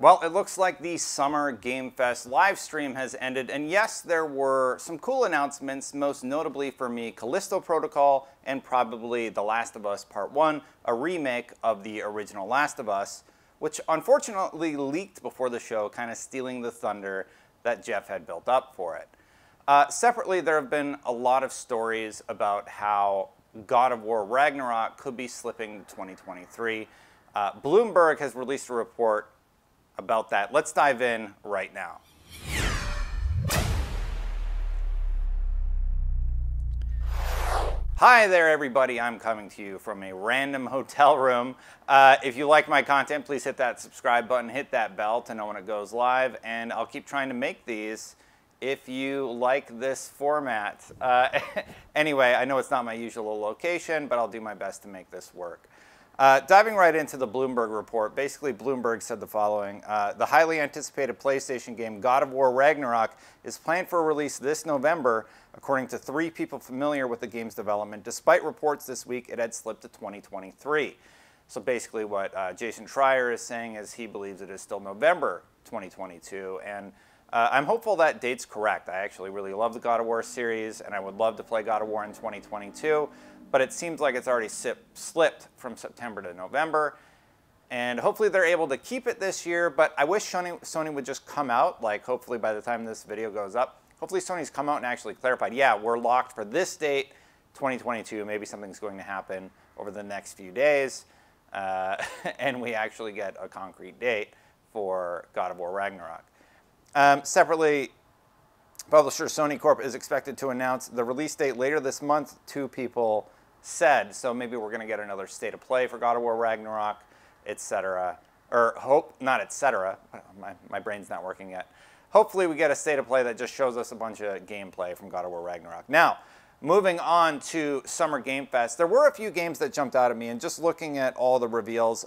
Well, it looks like the Summer Game Fest live stream has ended, and yes, there were some cool announcements, most notably for me, Callisto Protocol and probably The Last of Us Part 1, a remake of the original Last of Us, which unfortunately leaked before the show, kind of stealing the thunder that Jeff had built up for it. Separately, there have been a lot of stories about how God of War Ragnarok could be slipping to 2023. Bloomberg has released a report about that. Let's dive in right now. Hi there, everybody. I'm coming to you from a random hotel room. If you like my content, please hit that subscribe button, hit that bell to know when it goes live, and I'll keep trying to make these if you like this format. Anyway, I know it's not my usual location, but I'll do my best to make this work. Diving right into the Bloomberg report, basically Bloomberg said the following. The highly anticipated PlayStation game God of War Ragnarok is planned for release this November, according to 3 people familiar with the game's development, despite reports this week it had slipped to 2023. So basically what Jason Schreier is saying is he believes it is still November 2022, and I'm hopeful that date's correct. I actually really love the God of War series, and I would love to play God of War in 2022. But it seems like it's already slipped from September to November. And hopefully they're able to keep it this year, but I wish Sony would just come out, like hopefully by the time this video goes up, hopefully Sony's come out and actually clarified, yeah, we're locked for this date, 2022, maybe something's going to happen over the next few days, and we actually get a concrete date for God of War Ragnarok. Separately, publisher Sony Corp is expected to announce the release date later this month, 2 people said. So maybe we're going to get another state of play for God of War Ragnarok, etc. Or hope, not etc. My brain's not working yet. Hopefully we get a state of play that just shows us a bunch of gameplay from God of War Ragnarok. Now, moving on to Summer Game Fest, there were a few games that jumped out at me, and just looking at all the reveals,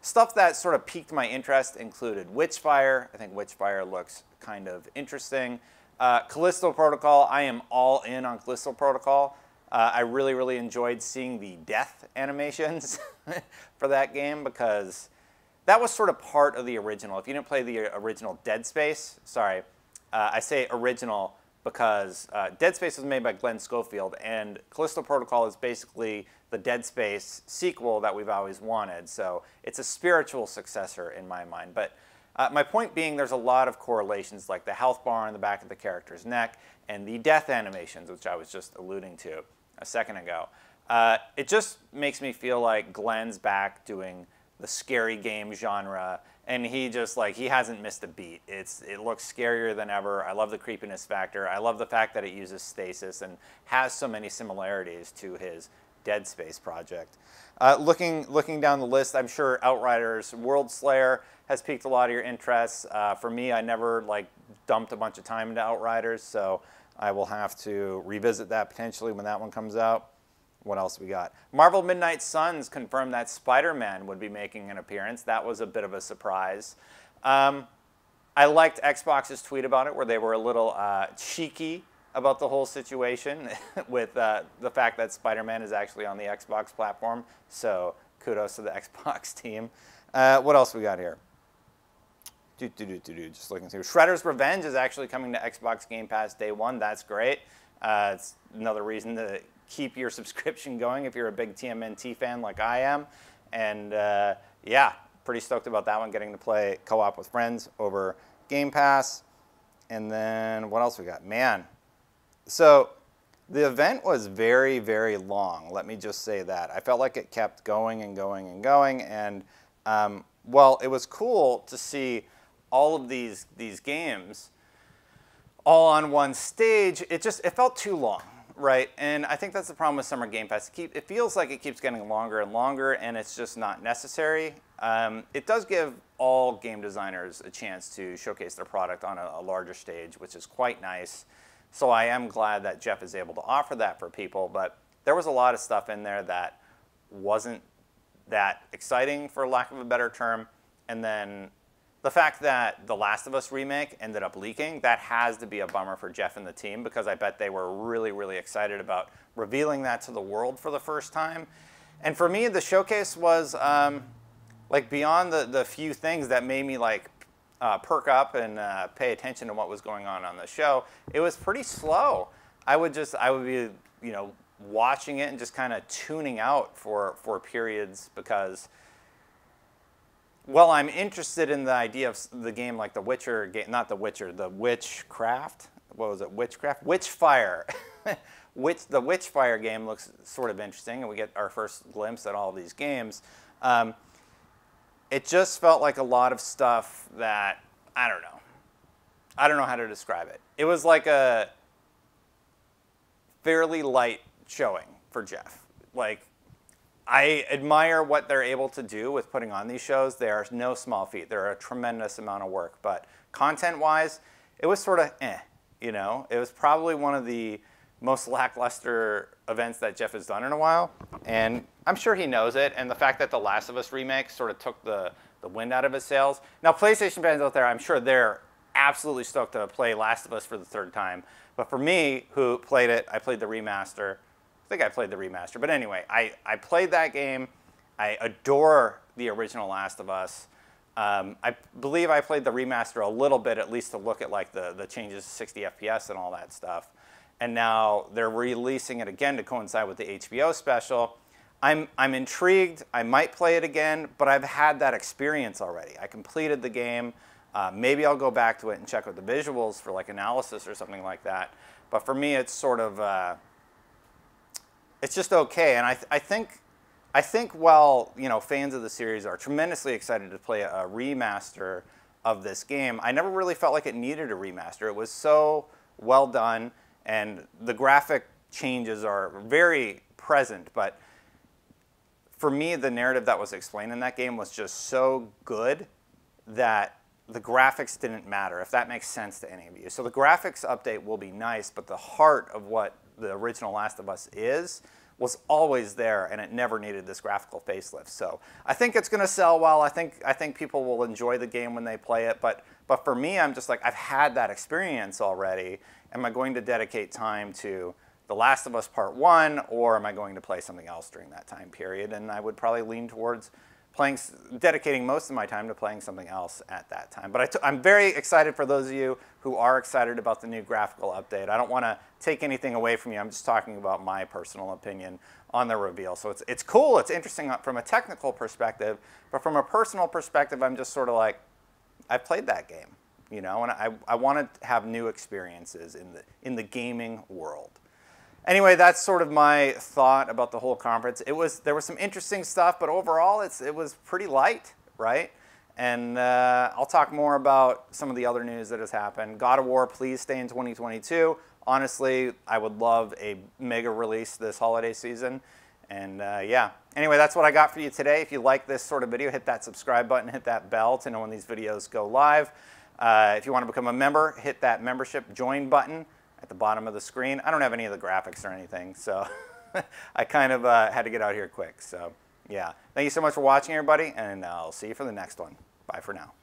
stuff that sort of piqued my interest included Witchfire. I think Witchfire looks kind of interesting. Callisto Protocol, I am all in on Callisto Protocol. I really enjoyed seeing the death animations for that game because that was sort of part of the original. If you didn't play the original Dead Space, sorry, I say original because Dead Space was made by Glenn Schofield, and Callisto Protocol is basically the Dead Space sequel that we've always wanted. So it's a spiritual successor in my mind. But my point being, there's a lot of correlations, like the health bar on the back of the character's neck and the death animations, which I was just alluding to a second ago. It just makes me feel like Glenn's back doing the scary game genre, and he hasn't missed a beat. It looks scarier than ever. I love the creepiness factor. I love the fact that it uses stasis and has so many similarities to his Dead Space project. Looking down the list, I'm sure Outriders World Slayer has piqued a lot of your interest. For me, I never dumped a bunch of time into Outriders, so I will have to revisit that potentially when that one comes out. What else we got? Marvel Midnight Suns confirmed that Spider-Man would be making an appearance. That was a bit of a surprise. I liked Xbox's tweet about it, where they were a little cheeky about the whole situation with the fact that Spider-Man is actually on the Xbox platform. So kudos to the Xbox team. What else we got here? Just looking through. Shredder's Revenge is actually coming to Xbox Game Pass day 1. That's great. It's another reason to keep your subscription going if you're a big TMNT fan like I am. And yeah, pretty stoked about that one, getting to play co-op with friends over Game Pass. And then what else we got? Man. So the event was very long. Let me just say that. I felt like it kept going and going and going. And well, it was cool to see all of these games all on one stage. It felt too long, right? And I think that's the problem with Summer Game Fest. It feels like it keeps getting longer and longer, and it's just not necessary. It does give all game designers a chance to showcase their product on a larger stage, which is quite nice. So I am glad that Jeff is able to offer that for people, but there was a lot of stuff in there that wasn't that exciting, for lack of a better term. And then the fact that The Last of Us Remake ended up leaking, that has to be a bummer for Jeff and the team, because I bet they were really excited about revealing that to the world for the first time. And for me, the showcase was like beyond the few things that made me like perk up and pay attention to what was going on the show, it was pretty slow. I would be, you know, watching it and just kind of tuning out for periods because, well, I'm interested in the idea of the game like the Witcher game, not the Witcher, the Witchcraft. What was it? Witchcraft? Witchfire. The Witchfire game looks sort of interesting, and we get our first glimpse at all of these games. It just felt like a lot of stuff that, I don't know. I don't know how to describe it. It was like a fairly light showing for Jeff. Like, I admire what they're able to do with putting on these shows. They are no small feat. They're a tremendous amount of work. But content-wise, it was sort of you know? It was probably one of the most lackluster events that Jeff has done in a while. And I'm sure he knows it. And the fact that the Last of Us Remake sort of took the wind out of his sails. Now, PlayStation fans out there, I'm sure they're absolutely stoked to play Last of Us for the third time. But for me, who played it, I played the remaster. I think I played the remaster. But anyway, I played that game. I adore the original Last of Us. I believe I played the remaster a little bit, at least to look at like the changes to 60 FPS and all that stuff. And now they're releasing it again to coincide with the HBO special. I'm intrigued. I might play it again, but I've had that experience already. I completed the game. Maybe I'll go back to it and check out the visuals for like analysis or something like that. But for me, it's sort of it's just okay. And I think while, you know, fans of the series are tremendously excited to play a remaster of this game, I never really felt like it needed a remaster. It was so well done, and the graphic changes are very present. But for me, the narrative that was explained in that game was just so good that the graphics didn't matter, if that makes sense to any of you. So the graphics update will be nice, but the heart of what the original Last of Us was always there, and it never needed this graphical facelift. So I think it's going to sell well. I think people will enjoy the game when they play it. But for me, I'm just like, I've had that experience already. Am I going to dedicate time to The Last of Us Part 1, or am I going to play something else during that time period? And I would probably lean towards dedicating most of my time to playing something else at that time. But I'm very excited for those of you who are excited about the new graphical update. I don't want to take anything away from you. I'm just talking about my personal opinion on the reveal. So it's cool. It's interesting from a technical perspective. But from a personal perspective, I'm just sort of like, I've played that game, you know, and I want to have new experiences in the gaming world. Anyway, that's sort of my thought about the whole conference. There was some interesting stuff, but overall it was pretty light, right? And I'll talk more about some of the other news that has happened. God of War, please stay in 2022. Honestly, I would love a mega release this holiday season. And yeah, anyway, that's what I got for you today. If you like this sort of video, hit that subscribe button, hit that bell to know when these videos go live. If you want to become a member, hit that membership join button at the bottom of the screen. I don't have any of the graphics or anything, so I kind of had to get out here quick. So yeah, thank you so much for watching, everybody, and I'll see you for the next one. Bye for now.